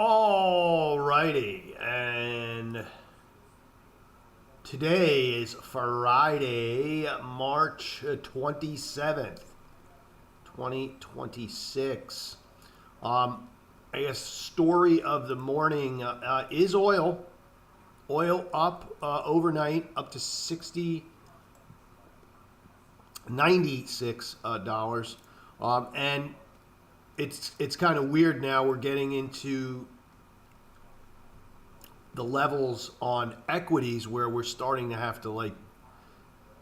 All righty, and today is Friday, March 27th, 2026. I guess story of the morning is oil. Oil up overnight up to 96 dollars, and it's kind of weird now. We're getting into the levels on equities where we're starting to have to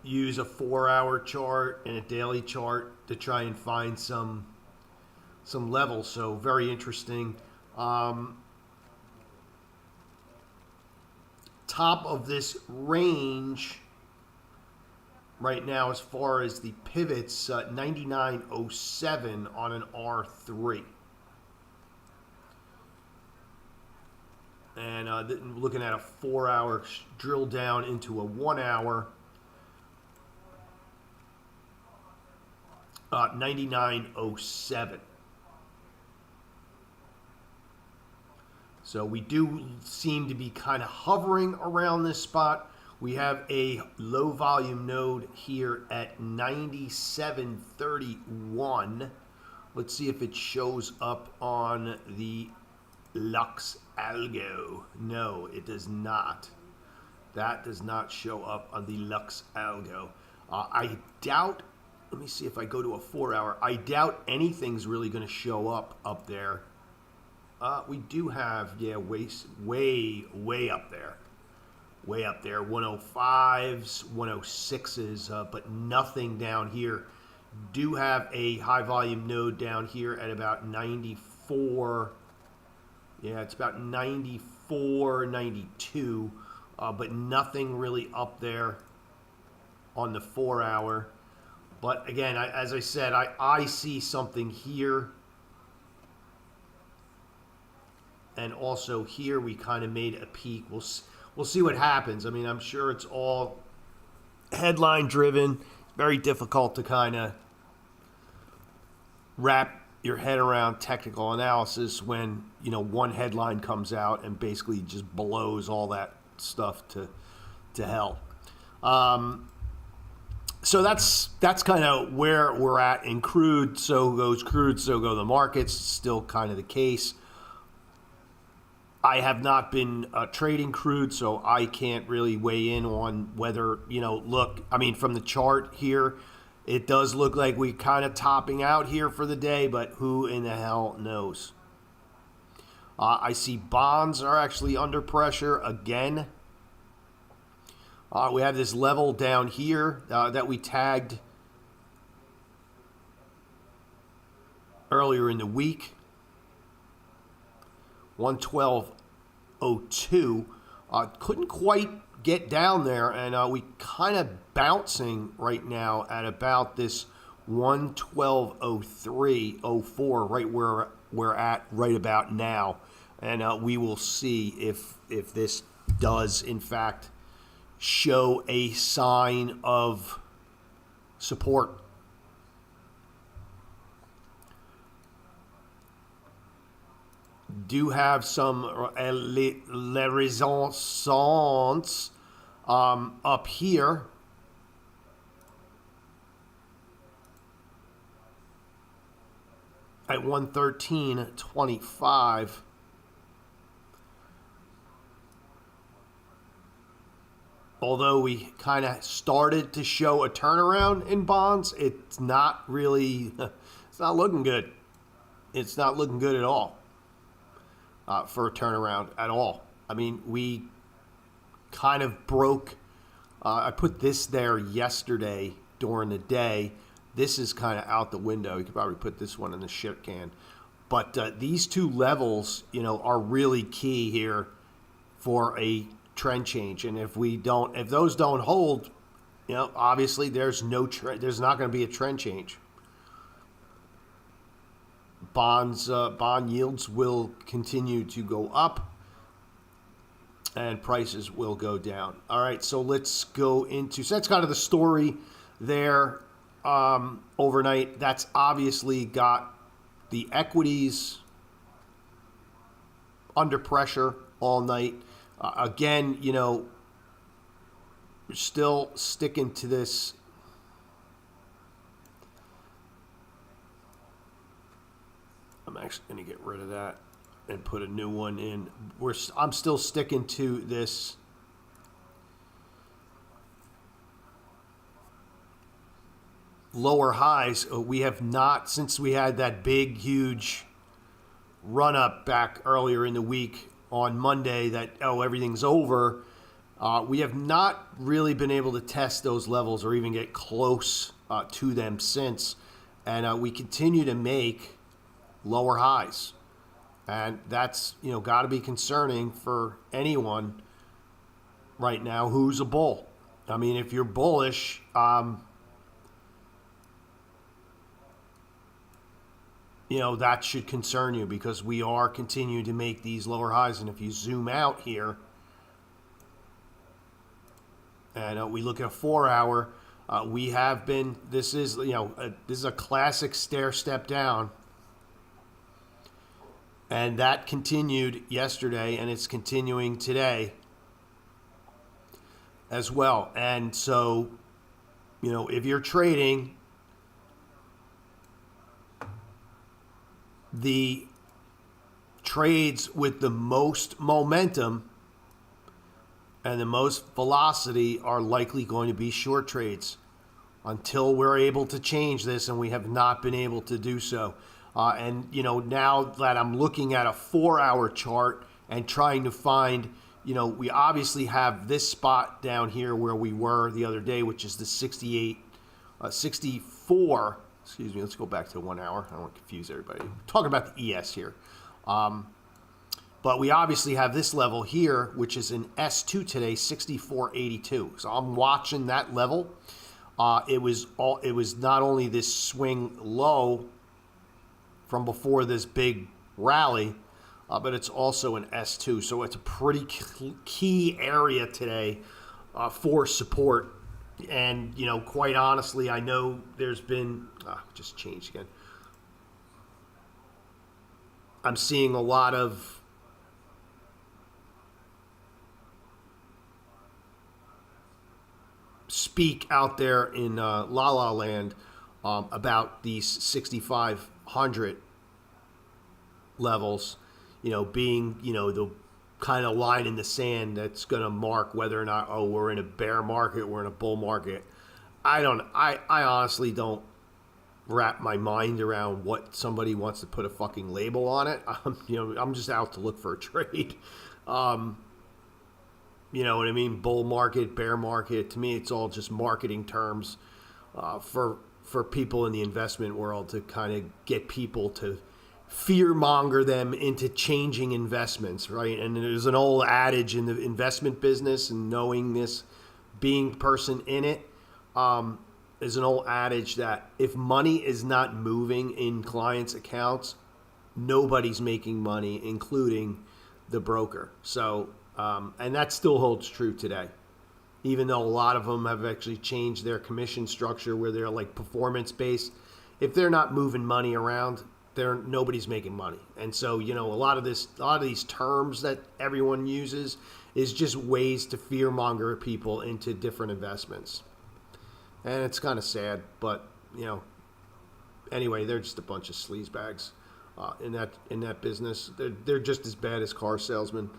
use a 4-hour chart and a daily chart to try and find some levels. So very interesting. Top of this range right now, as far as the pivots, 99.07 on an R3. And looking at a 4-hour drill down into a 1-hour, 99.07. So we do seem to be kind of hovering around this spot. We have a low volume node here at 97.31. Let's see if it shows up on the Lux Algo. No, it does not. That does not show up on the Lux Algo. I doubt, let me see if I go to a 4-hour, I doubt anything's really going to show up there. We do have, way up there. Way up there, 105s, 106s, but nothing down here. Do have a high volume node down here at about 94. Yeah, it's about 94, 92, but nothing really up there on the 4-hour. But again, as I said, I see something here. And also here we kind of made a peak. We'll see what happens. I mean, I'm sure it's all headline driven. Very difficult to kind of wrap your head around technical analysis when, one headline comes out and basically just blows all that stuff to hell. So that's kind of where we're at in crude. So goes crude, so go the markets. Still kind of the case. I have not been trading crude, so I can't really weigh in on whether, look, I mean, from the chart here, it does look like we kind of topping out here for the day, but who in the hell knows? I see bonds are actually under pressure again. We have this level down here that we tagged earlier in the week. 112.02. Couldn't quite get down there, and we kind of bouncing right now at about this 112.03, 04, right where we're at right about now. And we will see if this does, in fact, show a sign of support. Do have some les Renaissance up here. At 113.25. Although we kind of started to show a turnaround in bonds, it's not really, it's not looking good. It's not looking good at all. For a turnaround at all. I mean, we kind of broke. I put this there yesterday during the day. This is kind of out the window. You could probably put this one in the shit can. But these two levels, are really key here for a trend change. And if those don't hold, obviously there's there's not going to be a trend change. Bond yields will continue to go up and prices will go down. All right, so let's go into, so that's kind of the story there overnight. That's obviously got the equities under pressure all night. Again, you know, we're still sticking to this. I'm actually going to get rid of that and put a new one in. I'm still sticking to this lower highs. We have not, since we had that big, huge run up back earlier in the week on Monday that, everything's over. We have not really been able to test those levels or even get close to them since. And we continue to make lower highs. And that's, got to be concerning for anyone right now who's a bull. I mean, if you're bullish, that should concern you because we are continuing to make these lower highs. And if you zoom out here and we look at a 4 hour, we have been, this is a classic stair step down. And that continued yesterday, and it's continuing today as well. And so, if you're trading the trades with the most momentum and the most velocity are likely going to be short trades until we're able to change this, and we have not been able to do so. And now that I'm looking at a 4 hour chart and trying to find, we obviously have this spot down here where we were the other day, which is the 64. Excuse me, let's go back to 1 hour. I don't want to confuse everybody. I'm talking about the ES here. But we obviously have this level here, which is an S2 today, 64.82. So I'm watching that level. It was not only this swing low from before this big rally, but it's also an S2. So it's a pretty key area today for support. And, quite honestly, I know there's been, just changed again. I'm seeing a lot of speak out there in La La Land about these 6,500 levels, being, the kind of line in the sand that's going to mark whether or not, we're in a bear market, we're in a bull market. I honestly don't wrap my mind around what somebody wants to put a fucking label on it. I'm just out to look for a trade. You know what I mean? Bull market, bear market. To me, it's all just marketing terms for people in the investment world to kind of get people to fear monger them into changing investments, right? And there's an old adage in the investment business, and knowing this, being person in it, is an old adage that if money is not moving in clients' accounts, nobody's making money, including the broker. So, and that still holds true today, even though a lot of them have actually changed their commission structure where they're like performance based. If they're not moving money around, nobody's making money. And so, a lot of these terms that everyone uses is just ways to fear monger people into different investments. And it's kind of sad, but anyway, they're just a bunch of sleazebags in that business. They're just as bad as car salesmen.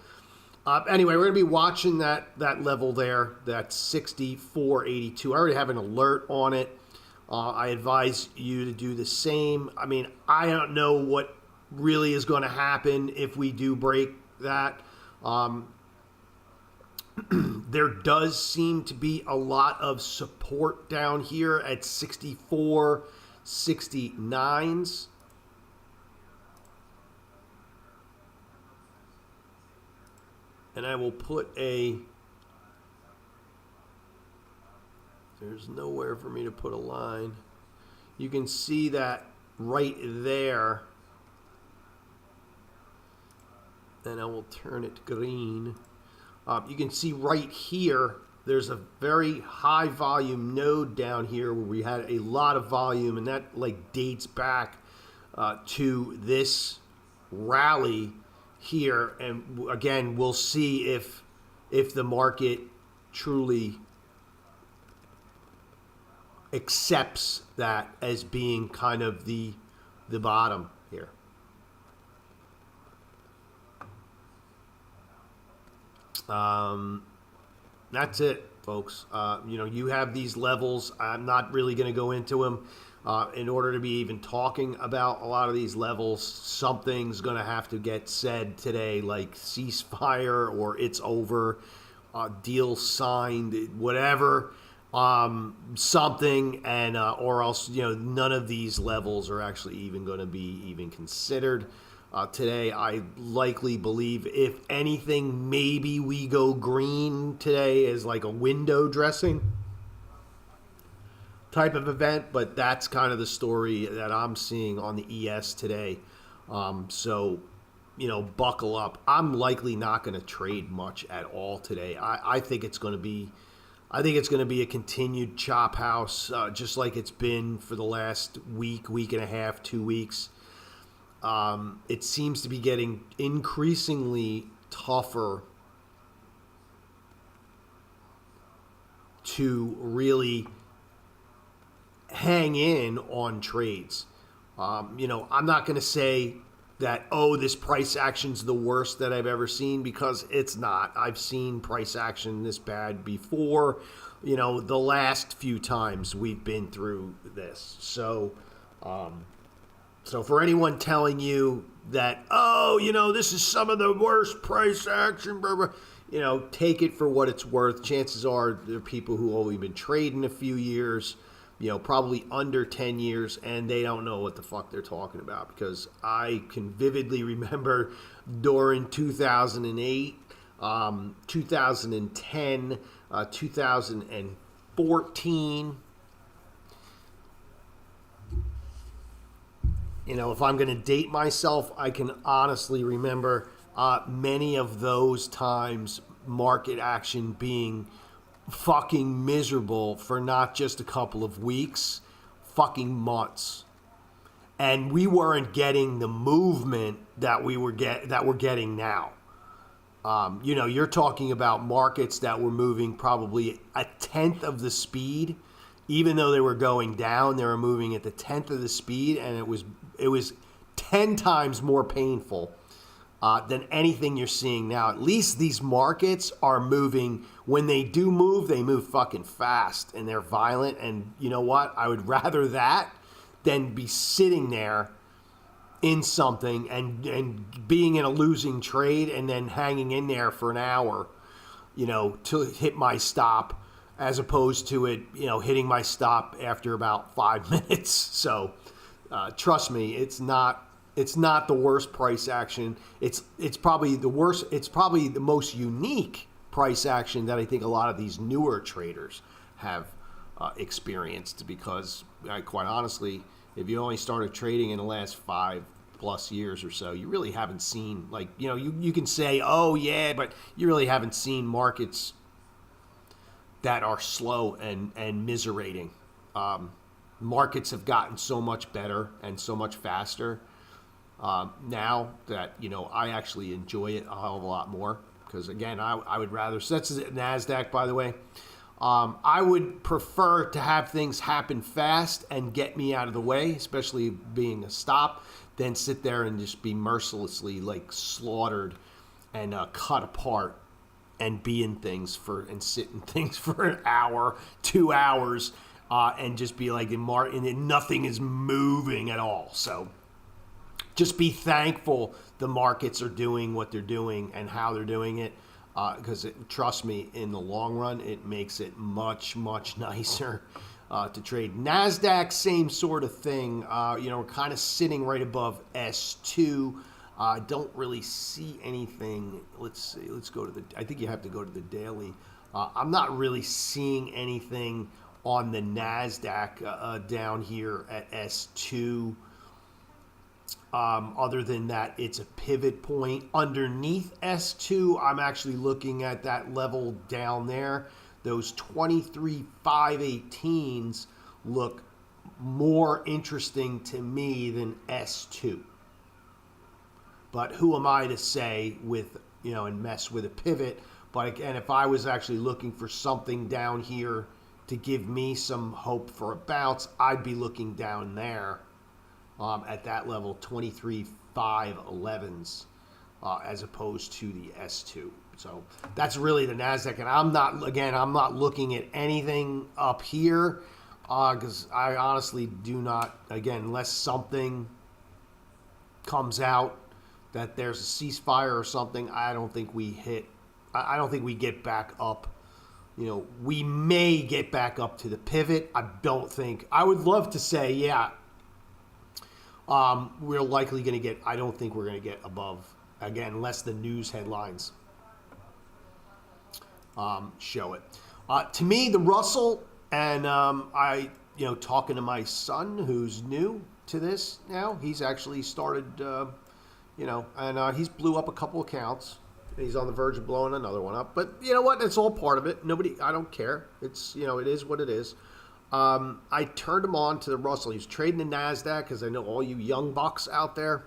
Anyway, we're going to be watching that level there, that 64.82. I already have an alert on it. I advise you to do the same. I mean, I don't know what really is going to happen if we do break that. There does seem to be a lot of support down here at 64, 69s. And I will put there's nowhere for me to put a line. You can see that right there. And I will turn it green. You can see right here, there's a very high volume node down here where we had a lot of volume, and that dates back to this rally here, and again, we'll see if the market truly accepts that as being kind of the bottom here. That's it, folks. You have these levels. I'm not really going to go into them. In order to be even talking about a lot of these levels, something's going to have to get said today, like ceasefire or it's over, deal signed, whatever, something, and or else none of these levels are actually even going to be even considered. Today, I likely believe, if anything, maybe we go green today as like a window dressing type of event, but that's kind of the story that I'm seeing on the ES today. So, buckle up. I'm likely not going to trade much at all today. I think it's going to be, a continued chop house, just like it's been for the last week and a half, 2 weeks. It seems to be getting increasingly tougher to really hang in on trades. I'm not going to say that, this price action's the worst that I've ever seen, because it's not. I've seen price action this bad before, the last few times we've been through this. So for anyone telling you that, this is some of the worst price action, blah, blah, take it for what it's worth. Chances are there are people who only been trading a few years, probably under 10 years, and they don't know what the fuck they're talking about, because I can vividly remember during 2008, 2010, 2014, if I'm going to date myself, I can honestly remember many of those times market action being fucking miserable for not just a couple of weeks, fucking months. And we weren't getting the movement that we're getting now. You're talking about markets that were moving probably a tenth of the speed. Even though they were going down, they were moving at the tenth of the speed, and it was 10 times more painful than anything you're seeing now. At least these markets are moving. When they do move, they move fucking fast, and they're violent. And you know what? I would rather that than be sitting there in something and being in a losing trade and then hanging in there for an hour, to hit my stop, as opposed to it, hitting my stop after about 5 minutes. So trust me, it's not the worst price action. It's probably the worst. It's probably the most unique price action that I think a lot of these newer traders have experienced, because quite honestly, if you only started trading in the last 5+ years or so, you really haven't seen, you can say, oh yeah, but you really haven't seen markets that are slow and miserating. Markets have gotten so much better and so much faster now that, I actually enjoy it a hell of a lot more, because again, I would rather, so that's NASDAQ, by the way. I would prefer to have things happen fast and get me out of the way, especially being a stop, than sit there and just be mercilessly slaughtered and cut apart and be in things and sit in things for an hour, 2 hours, and just be like and nothing is moving at all. So just be thankful the markets are doing what they're doing and how they're doing it, because trust me, in the long run, it makes it much, much nicer to trade. NASDAQ, same sort of thing. We're kind of sitting right above S2. I don't really see anything. Let's see. Let's go to I think you have to go to the daily. I'm not really seeing anything on the NASDAQ down here at S2. Other than that, it's a pivot point. Underneath S2, I'm actually looking at that level down there. Those 23,518s look more interesting to me than S2. But who am I to say and mess with a pivot? But again, if I was actually looking for something down here to give me some hope for a bounce, I'd be looking down there at that level, 23,511s, as opposed to the S2. So that's really the NASDAQ. And I'm not looking at anything up here because I honestly do not, again, unless something comes out that there's a ceasefire or something, I don't think we get back up. We may get back up to the pivot. I would love to say, yeah, we're likely going to get, I don't think we're going to get above, again, unless the news headlines show it. To me, the Russell, and talking to my son who's new to this now, he's actually started, and he's blew up a couple accounts. He's on the verge of blowing another one up. But you know what? It's all part of it. I don't care. It's, it is what it is. I turned him on to the Russell. He's trading the NASDAQ because I know all you young bucks out there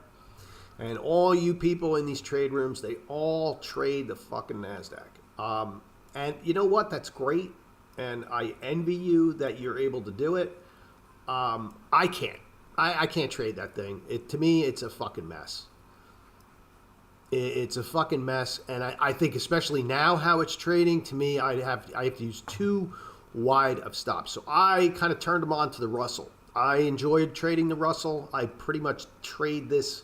and all you people in these trade rooms, they all trade the fucking NASDAQ. And you know what? That's great. And I envy you that you're able to do it. I can't. I can't trade that thing. To me, it's a fucking mess. It's a fucking mess, and I think especially now how it's trading, to me, I have to use too wide of stops. So I kind of turned them on to the Russell. I enjoyed trading the Russell. I pretty much trade this.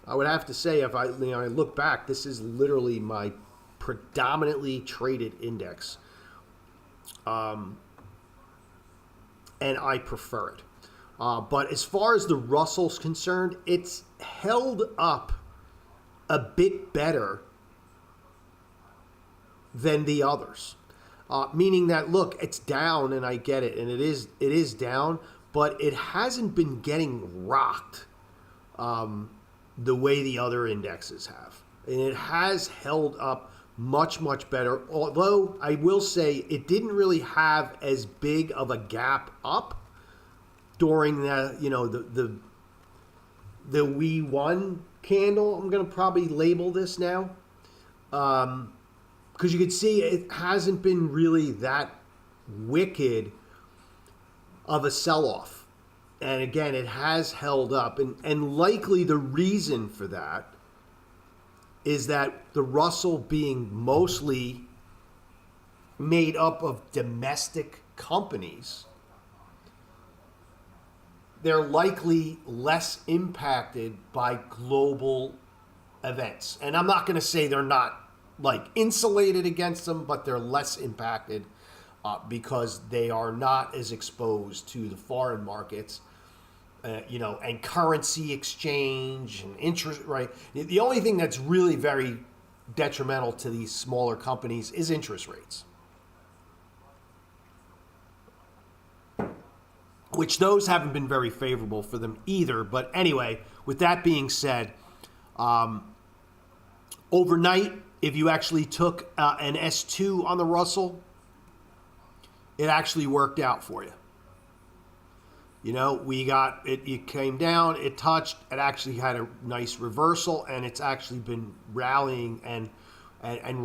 I would have to say, if I look back, this is literally my predominantly traded index, and I prefer it. But as far as the Russell's concerned, it's held up a bit better than the others, meaning that, look, it's down, and I get it, and it is down, but it hasn't been getting rocked the way the other indexes have, and it has held up much, much better. Although I will say it didn't really have as big of a gap up during the W1 candle. I'm going to probably label this now because you can see it hasn't been really that wicked of a sell-off, and again, it has held up, and likely the reason for that is that the Russell being mostly made up of domestic companies, they're likely less impacted by global events. And I'm not going to say they're not insulated against them, but they're less impacted because they are not as exposed to the foreign markets, and currency exchange and interest, right? The only thing that's really very detrimental to these smaller companies is interest rates, which those haven't been very favorable for them either. But anyway, with that being said, overnight, if you actually took an S2 on the Russell, it actually worked out for you. We got it. It came down. It touched. It actually had a nice reversal, and it's actually been rallying and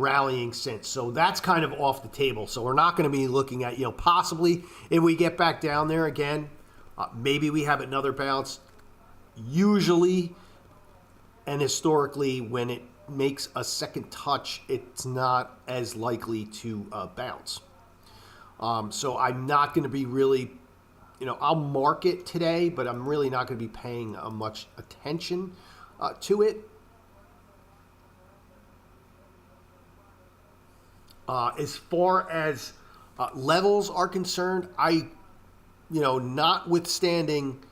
rallying since. So that's kind of off the table. So we're not going to be looking at possibly if we get back down there again, maybe we have another bounce. Usually, and historically, when it makes a second touch, it's not as likely to bounce. So I'm not going to be really. I'll mark it today, but I'm really not going to be paying much attention to it. As far as levels are concerned, notwithstanding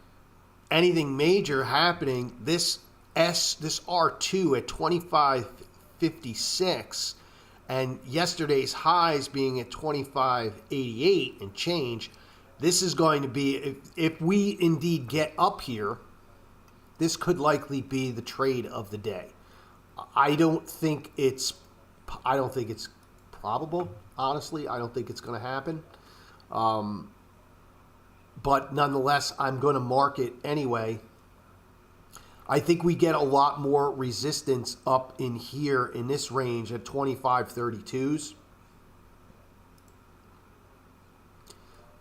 anything major happening, this R2 at 25.56 and yesterday's highs being at 25.88 and change, this is going to be, if we indeed get up here, this could likely be the trade of the day. I don't think it's probable, honestly. I don't think it's going to happen. But nonetheless, I'm going to mark it anyway. I think we get a lot more resistance up in here in this range at 25.32s.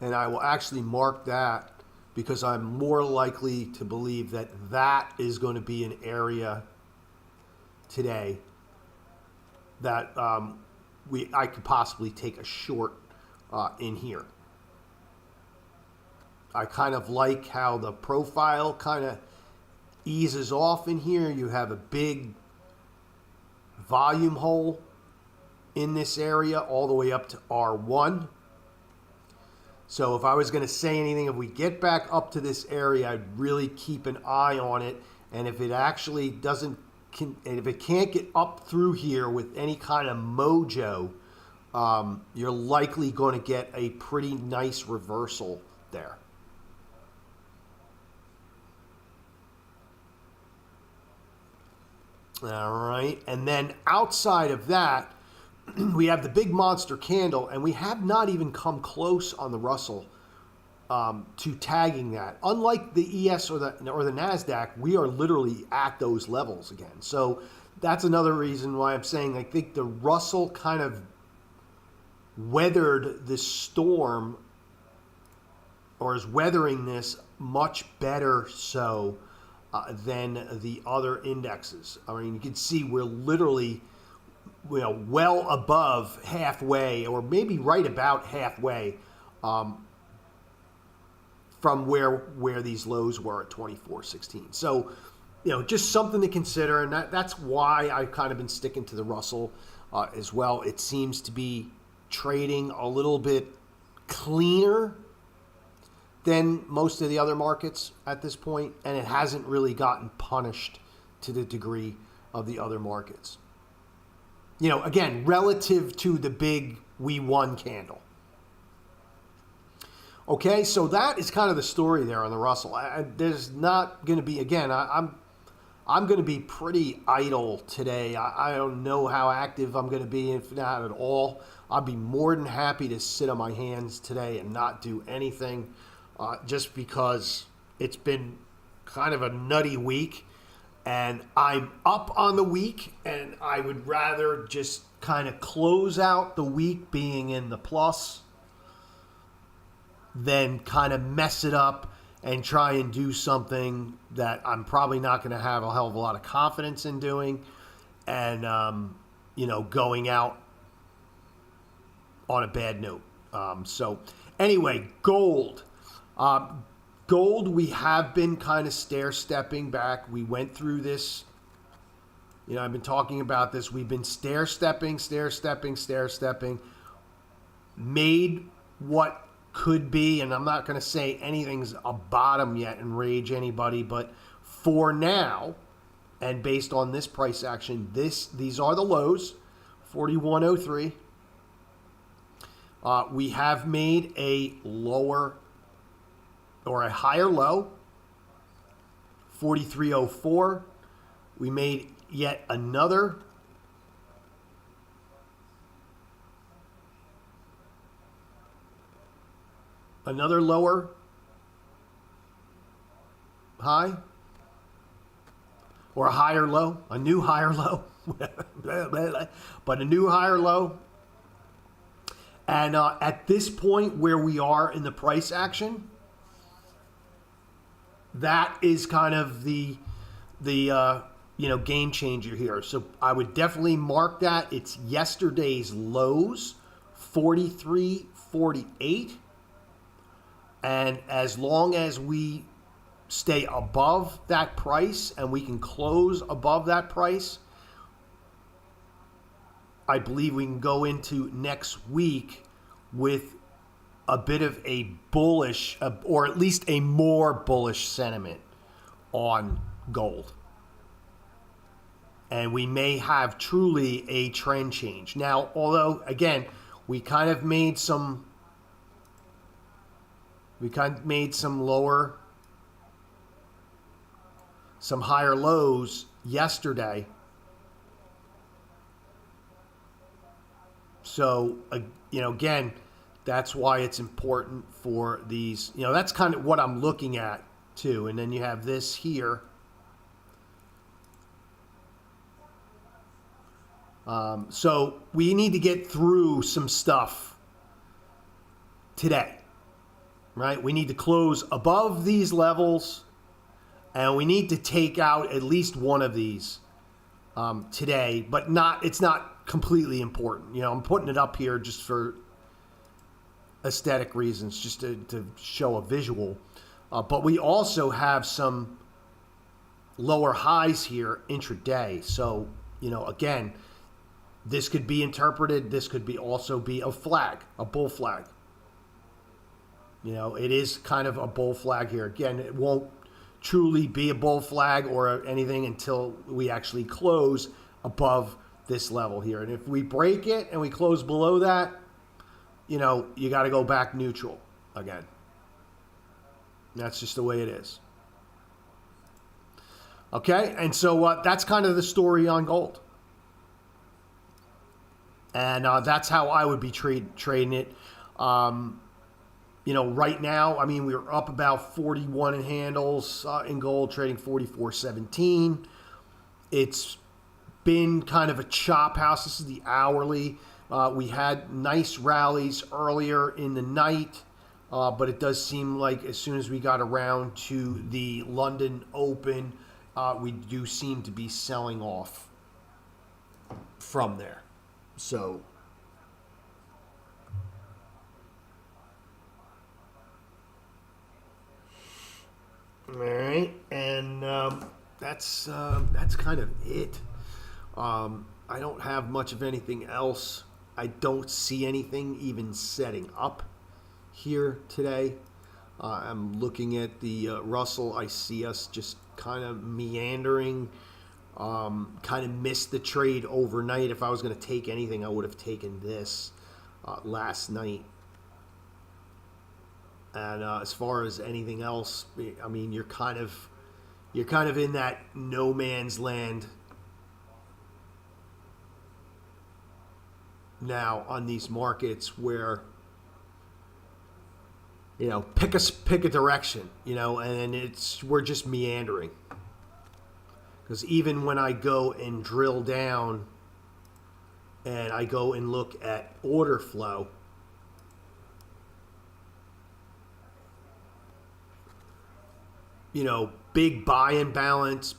And I will actually mark that because I'm more likely to believe that that is going to be an area today that I could possibly take a short in here. I kind of like how the profile kind of eases off in here. You have a big volume hole in this area all the way up to R1. So if I was going to say anything, if we get back up to this area, I'd really keep an eye on it. And if it actually doesn't, and if it can't get up through here with any kind of mojo, you're likely going to get a pretty nice reversal there. All right, and then outside of that, we have the big monster candle, and we have not even come close on the Russell to tagging that. Unlike the ES or the NASDAQ, we are literally at those levels again. So that's another reason why I'm saying I think the Russell kind of weathered this storm, or is weathering this much better so than the other indexes. I mean, you can see we're literally well above halfway, or maybe right about halfway from where these lows were at 24.16. So, just something to consider, and that's why I've kind of been sticking to the Russell as well. It seems to be trading a little bit cleaner than most of the other markets at this point, and it hasn't really gotten punished to the degree of the other markets. Again, relative to the big we won candle. Okay, so that is kind of the story there on the Russell. There's not going to be, again, I'm going to be pretty idle today. I don't know how active I'm going to be, if not at all. I'll be more than happy to sit on my hands today and not do anything, just because it's been kind of a nutty week. And I'm up on the week, and I would rather just kind of close out the week being in the plus than kind of mess it up and try and do something that I'm probably not going to have a hell of a lot of confidence in doing, and, going out on a bad note. So anyway, gold. Gold, we have been kind of stair-stepping back. We went through this. I've been talking about this. We've been stair-stepping, made what could be, and I'm not going to say anything's a bottom yet and rage anybody, but for now, and based on this price action, these are the lows, 41.03. We have made a lower or a higher low, 43.04. We made yet another lower high, or a higher low, a new higher low, but a new higher low. And at this point where we are in the price action, that is kind of the game changer here. So I would definitely mark that. It's yesterday's lows, 43.48. And as long as we stay above that price and we can close above that price, I believe we can go into next week with a bit of a bullish, or at least a more bullish sentiment on gold. And we may have truly a trend change. Now, although, again, we kind of made some higher lows yesterday. So, again, that's why it's important for these, that's kind of what I'm looking at too. And then you have this here. So we need to get through some stuff today, right? We need to close above these levels, and we need to take out at least one of these today, but it's not completely important. I'm putting it up here just for aesthetic reasons, just to show a visual. But we also have some lower highs here intraday. So, again, this could be interpreted. This could also be a flag, a bull flag. It is kind of a bull flag here. Again, it won't truly be a bull flag or anything until we actually close above this level here. And if we break it and we close below that, you got to go back neutral again. That's just the way it is. Okay, and so that's kind of the story on gold. And that's how I would be trading it. Right now, we're up about 41 in handles in gold, trading 44.17. It's been kind of a chop house. This is the hourly. We had nice rallies earlier in the night, but it does seem like as soon as we got around to the London Open, we do seem to be selling off from there. So, all right, and that's kind of it. I don't have much of anything else. I don't see anything even setting up here today. I'm looking at the Russell. I see us just kind of meandering. Kind of missed the trade overnight. If I was going to take anything, I would have taken this last night. And as far as anything else, you're kind of in that no man's land now on these markets where pick a direction, and we're just meandering. Because even when I go and drill down and I go and look at order flow, big buy and balance,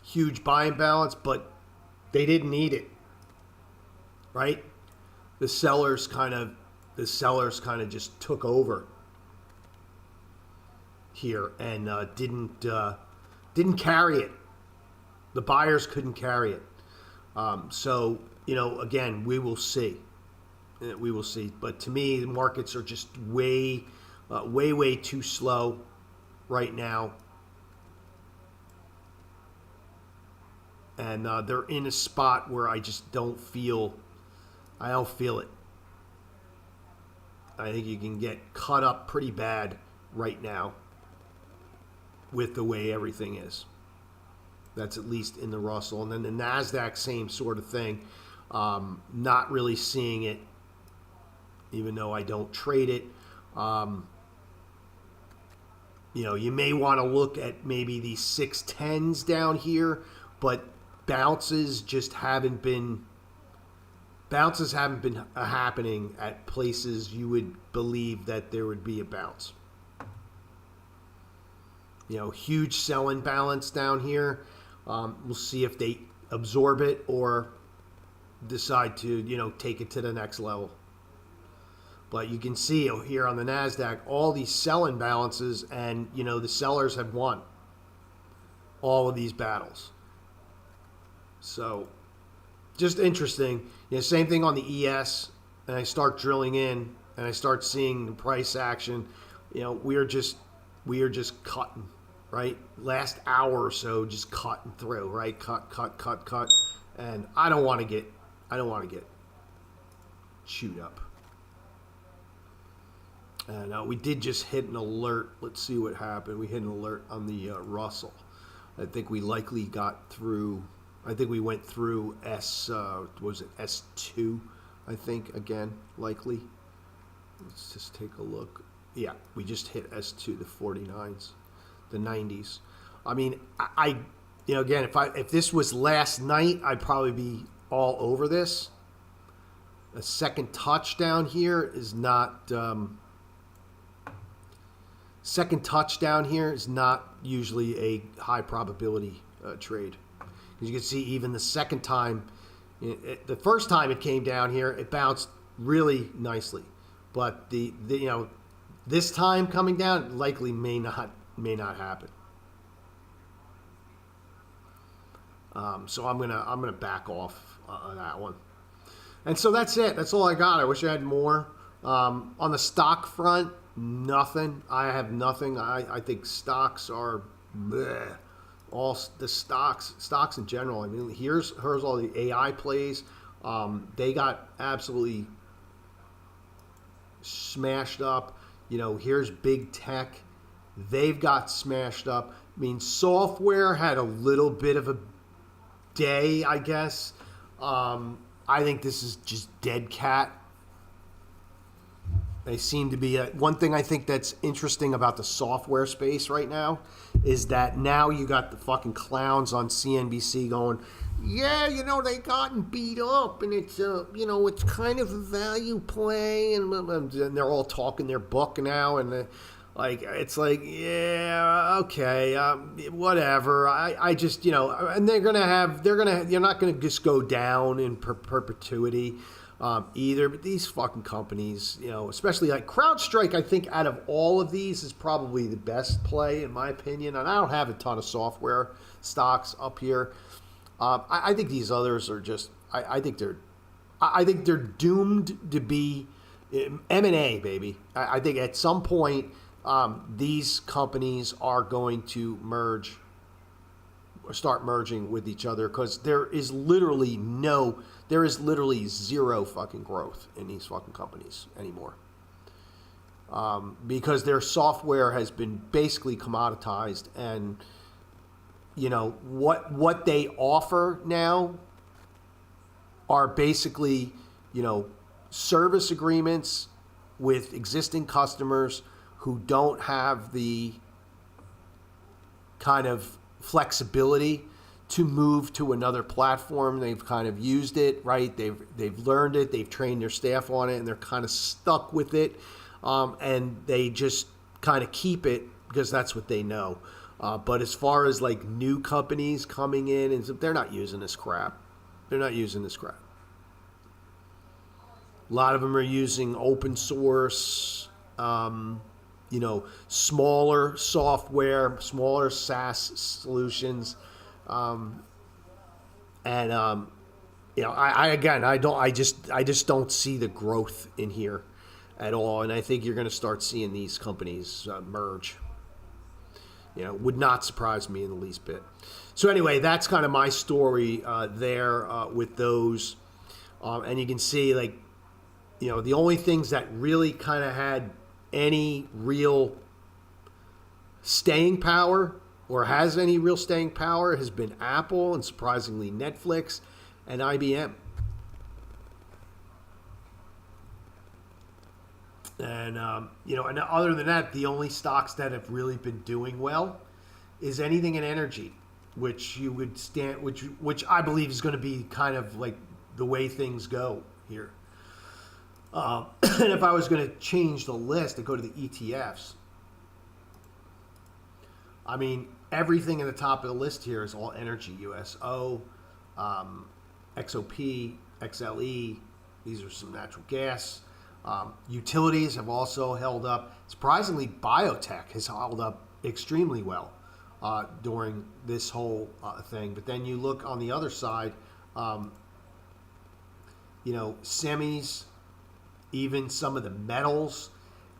huge buy and balance, but they didn't need it, right? The sellers kind of just took over here and didn't carry it. The buyers couldn't carry it. So, again, we will see. We will see. But to me, the markets are just way too slow right now. And they're in a spot where I just don't feel it. I think you can get cut up pretty bad right now with the way everything is. That's at least in the Russell. And then the NASDAQ, same sort of thing. Not really seeing it, even though I don't trade it. You may want to look at maybe these 610s down here, but bounces haven't been happening at places you would believe that there would be a bounce. Huge sell-in balance down here. We'll see if they absorb it or decide to, take it to the next level. But you can see here on the NASDAQ, all these sell-in balances, and, the sellers have won all of these battles. So, just interesting. Same thing on the ES, and I start drilling in, and I start seeing the price action. We are just cutting, right? Last hour or so, just cutting through, right? Cut, and I don't want to get chewed up. And we did just hit an alert. Let's see what happened. We hit an alert on the Russell. I think we likely got through. I think we went through S2, I think, again, likely. Let's just take a look. Yeah, we just hit S2, the 49s, the 90s. Again, if this was last night, I'd probably be all over this. A second touchdown here is not. Second touchdown here is not usually a high probability trade. As you can see, even the second time, the first time it came down here, it bounced really nicely, but the this time coming down likely may not happen. So I'm gonna back off on that one. And so that's it. That's all I got. I wish I had more. On the stock front, nothing. I have nothing. I think stocks are bleh. All the stocks in general. I mean, here's all the AI plays. They got absolutely smashed up. Here's big tech. They've got smashed up. I mean, software had a little bit of a day, I guess. I think this is just dead cat. They seem to be one thing I think that's interesting about the software space right now is that now you got the fucking clowns on CNBC going, yeah, they gotten beat up and it's it's kind of a value play, and they're all talking their book now, and it's like, yeah, okay, whatever. I just, and you're not gonna just go down in perpetuity. Either, but these fucking companies, especially like CrowdStrike, I think out of all of these is probably the best play in my opinion. And I don't have a ton of software stocks up here. I think these others are just, I think they're doomed to be M&A, baby. I think at some point these companies are going to merge or start merging with each other because there is literally zero fucking growth in these fucking companies anymore. Because their software has been basically commoditized, and what they offer now are basically service agreements with existing customers who don't have the kind of flexibility to move to another platform. They've kind of used it, right? They've learned it. They've trained their staff on it, and they're kind of stuck with it. And they just kind of keep it because that's what they know. But as far as like new companies coming in, and they're not using this crap. They're not using this crap. A lot of them are using open source, smaller software, smaller SaaS solutions. I just don't see the growth in here at all. And I think you're going to start seeing these companies merge. Would not surprise me in the least bit. So anyway, that's kind of my story there with those. And you can see the only things that really kind of had any real staying power or has any real staying power has been Apple and surprisingly Netflix and IBM. And, and other than that, the only stocks that have really been doing well is anything in energy, which you would which I believe is going to be kind of like the way things go here. And if I was going to change the list and go to the ETFs, I mean, everything in the top of the list here is all energy. USO, XOP, XLE. These are some natural gas. Utilities have also held up. Surprisingly, biotech has held up extremely well during this whole thing. But then you look on the other side, semis, even some of the metals,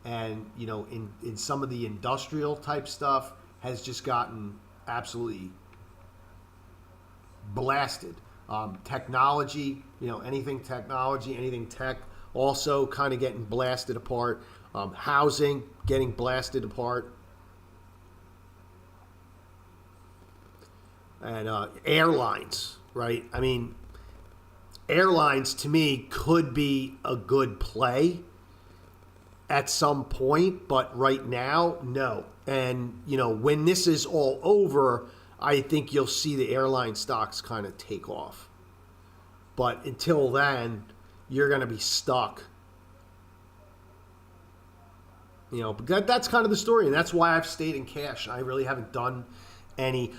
and in some of the industrial type stuff has just gotten absolutely blasted. Technology, anything technology, anything tech, also kind of getting blasted apart. Housing getting blasted apart. And airlines, right? I mean, airlines to me could be a good play at some point, but right now, no. And, when this is all over, I think you'll see the airline stocks kind of take off. But until then, you're going to be stuck. You know, but that's kind of the story, and that's why I've stayed in cash. I really haven't done any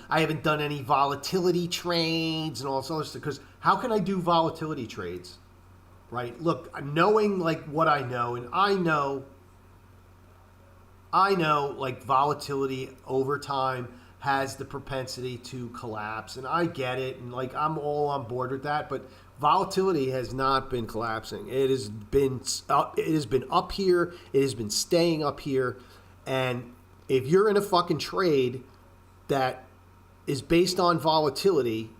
volatility trades and all this other stuff, because how can I do volatility trades? Right? Look, knowing like what I know, and I know like volatility over time has the propensity to collapse, and I get it, and like I'm all on board with that, but volatility has not been collapsing. It has been up here, it has been staying up here, and if you're in a fucking trade that is based on volatility,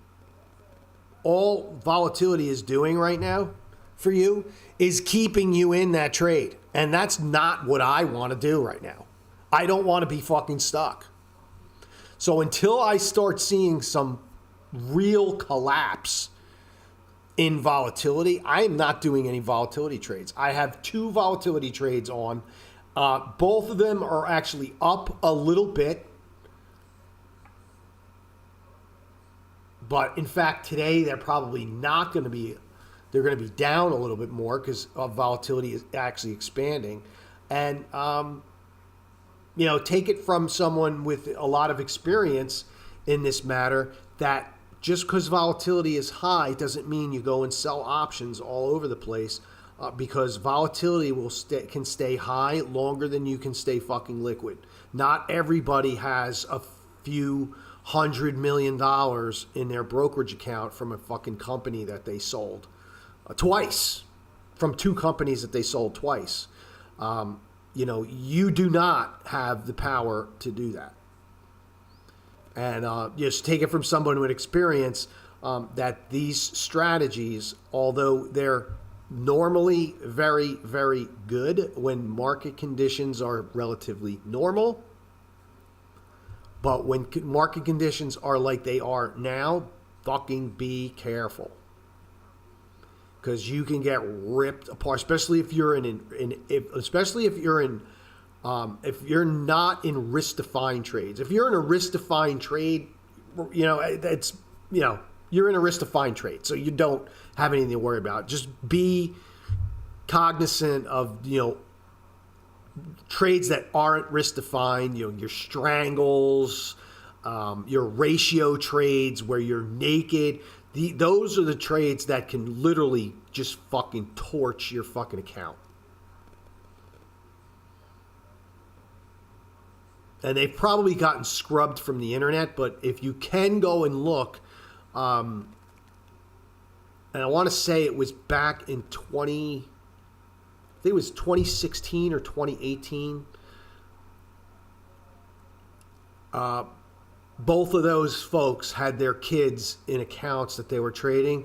all volatility is doing right now for you is keeping you in that trade. And that's not what I want to do right now. I don't want to be fucking stuck. So until I start seeing some real collapse in volatility, I am not doing any volatility trades. I have 2 volatility trades on. Both of them are actually up a little bit. But in fact, today they're probably not going to be. They're going to be down a little bit more because volatility is actually expanding. And, you know, take it from someone with a lot of experience in this matter that just because volatility is high doesn't mean you go and sell options all over the place, because volatility can stay high longer than you can stay fucking liquid. Not everybody has a few $100 million in their brokerage account from a fucking company that they sold twice, from 2 companies that they sold twice. You know, you do not have the power to do that. And just take it from someone with experience that these strategies, although they're normally very, very good when market conditions are relatively normal, but when market conditions are like they are now, fucking be careful. Because you can get ripped apart, especially if you're if you're not in risk-defying trades. If you're in a risk-defying trade, you know, you're in a risk-defying trade, so you don't have anything to worry about. Just be cognizant of, you know, trades that aren't risk-defined. You know, your strangles, your ratio trades where you're naked. Those are the trades that can literally just fucking torch your fucking account. And they've probably gotten scrubbed from the internet, but if you can go and look, and I want to say it was back in I think it was 2016 or 2018. Both of those folks had their kids in accounts that they were trading.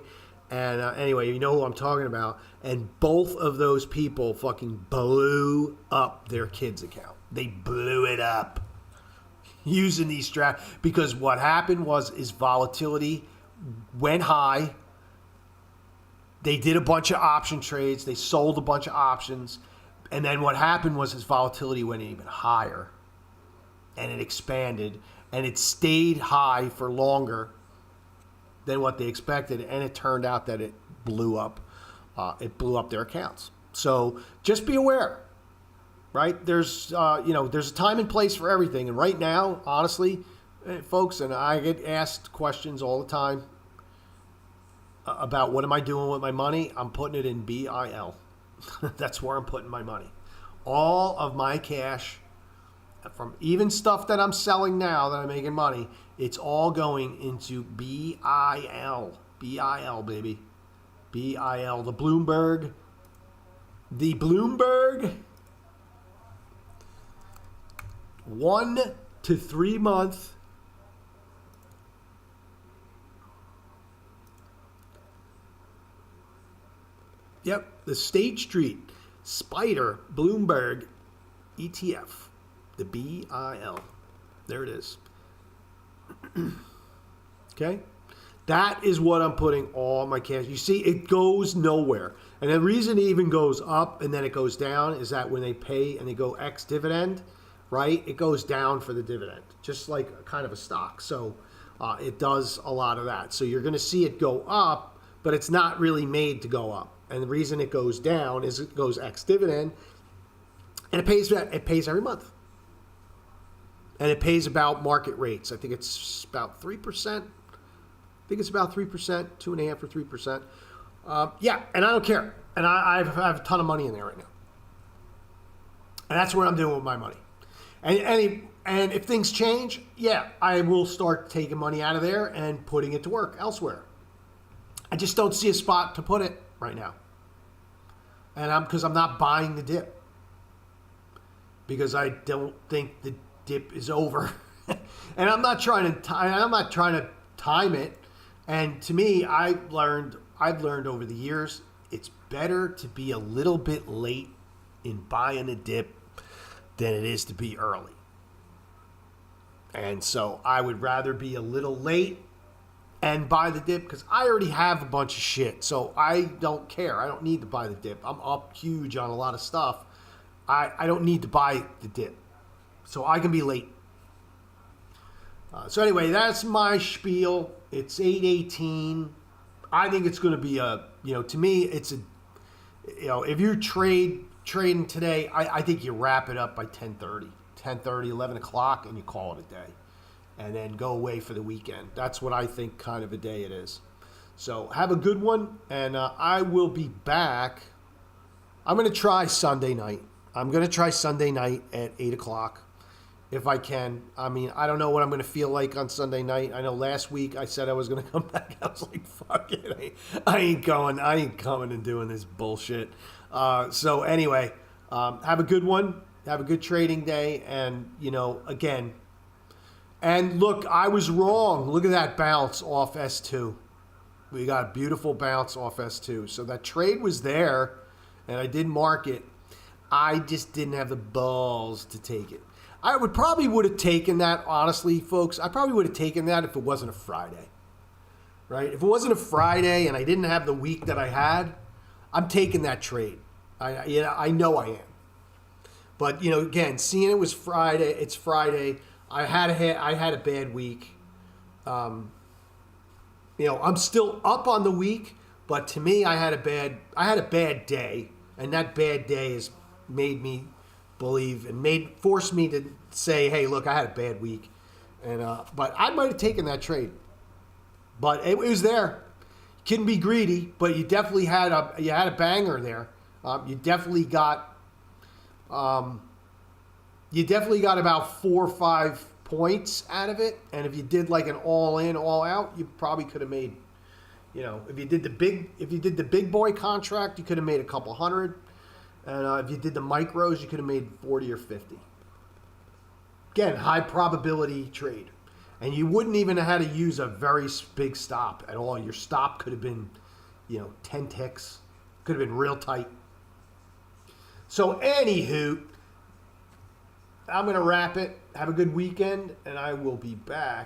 And anyway, you know who I'm talking about. And both of those people fucking blew up their kids' account. They blew it up using these strategies. Because what happened is volatility went high. They did a bunch of option trades. They sold a bunch of options. And then what happened was his volatility went even higher. And it expanded. And it stayed high for longer than what they expected, and it turned out that it blew up. It blew up their accounts. So just be aware, right? There's there's a time and place for everything. And right now, honestly, folks, and I get asked questions all the time about what am I doing with my money. I'm putting it in BIL. That's where I'm putting my money. All of my cash, from even stuff that I'm selling now that I'm making money, it's all going into BIL. BIL, baby. BIL. The Bloomberg 1 to 3 month the State Street Spider Bloomberg ETF. The BIL. There it is. Okay? That is what I'm putting all my cash. You see, it goes nowhere. And the reason it even goes up and then it goes down is that when they pay and they go ex-dividend, right, it goes down for the dividend, just like kind of a stock. So It does a lot of that. So you're going to see it go up, but it's not really made to go up. And the reason it goes down is it goes ex-dividend, and it pays every month. And it pays about market rates. I think it's about 3%. I think it's about 3%, 2.5% or 3%. Yeah, and I don't care. And I have a ton of money in there right now. And that's what I'm doing with my money. And if things change, yeah, I will start taking money out of there and putting it to work elsewhere. I just don't see a spot to put it right now. And because I'm not buying the dip. Because I don't think the dip is over. And I'm not trying to time it. And to me, I've learned over the years, it's better to be a little bit late in buying a dip than it is to be early. And so I would rather be a little late and buy the dip because I already have a bunch of shit. So I don't care. I don't need to buy the dip. I'm up huge on a lot of stuff. I don't need to buy the dip. So I can be late. So anyway, that's my spiel. It's 8:18. I think it's going to be to me, it's if you're trading today, I think you wrap it up by 10:30, 11 o'clock, and you call it a day. And then go away for the weekend. That's what I think kind of a day it is. So have a good one, and I will be back. I'm going to try Sunday night. I'm going to try Sunday night at 8 o'clock if I can. I mean, I don't know what I'm going to feel like on Sunday night. I know last week I said I was going to come back. I was like, fuck it. I ain't going. I ain't coming and doing this bullshit. So anyway, have a good one. Have a good trading day. And, again, and look, I was wrong. Look at that bounce off S2. We got a beautiful bounce off S2. So that trade was there, and I did mark it. I just didn't have the balls to take it. I would have taken that, honestly, folks. I probably would have taken that if it wasn't a Friday, right? If it wasn't a Friday and I didn't have the week that I had, I'm taking that trade. I know I am. But, again, seeing it was Friday, it's Friday. I had a bad week. I'm still up on the week, but to me, I had a bad day, and that bad day has made me believe and forced me to say, hey, look, I had a bad week, and but I might have taken that trade, but it was there. You couldn't be greedy, but you definitely had a banger there. You definitely got about 4 or 5 points out of it, and if you did like an all in, all out, you probably could have made, if you did the big boy contract, you could have made a couple hundred, and if you did the micros, you could have made 40 or 50. Again, high probability trade, and you wouldn't even have had to use a very big stop at all. Your stop could have been, 10 ticks, could have been real tight. So anywho, I'm going to wrap it. Have a good weekend, and I will be back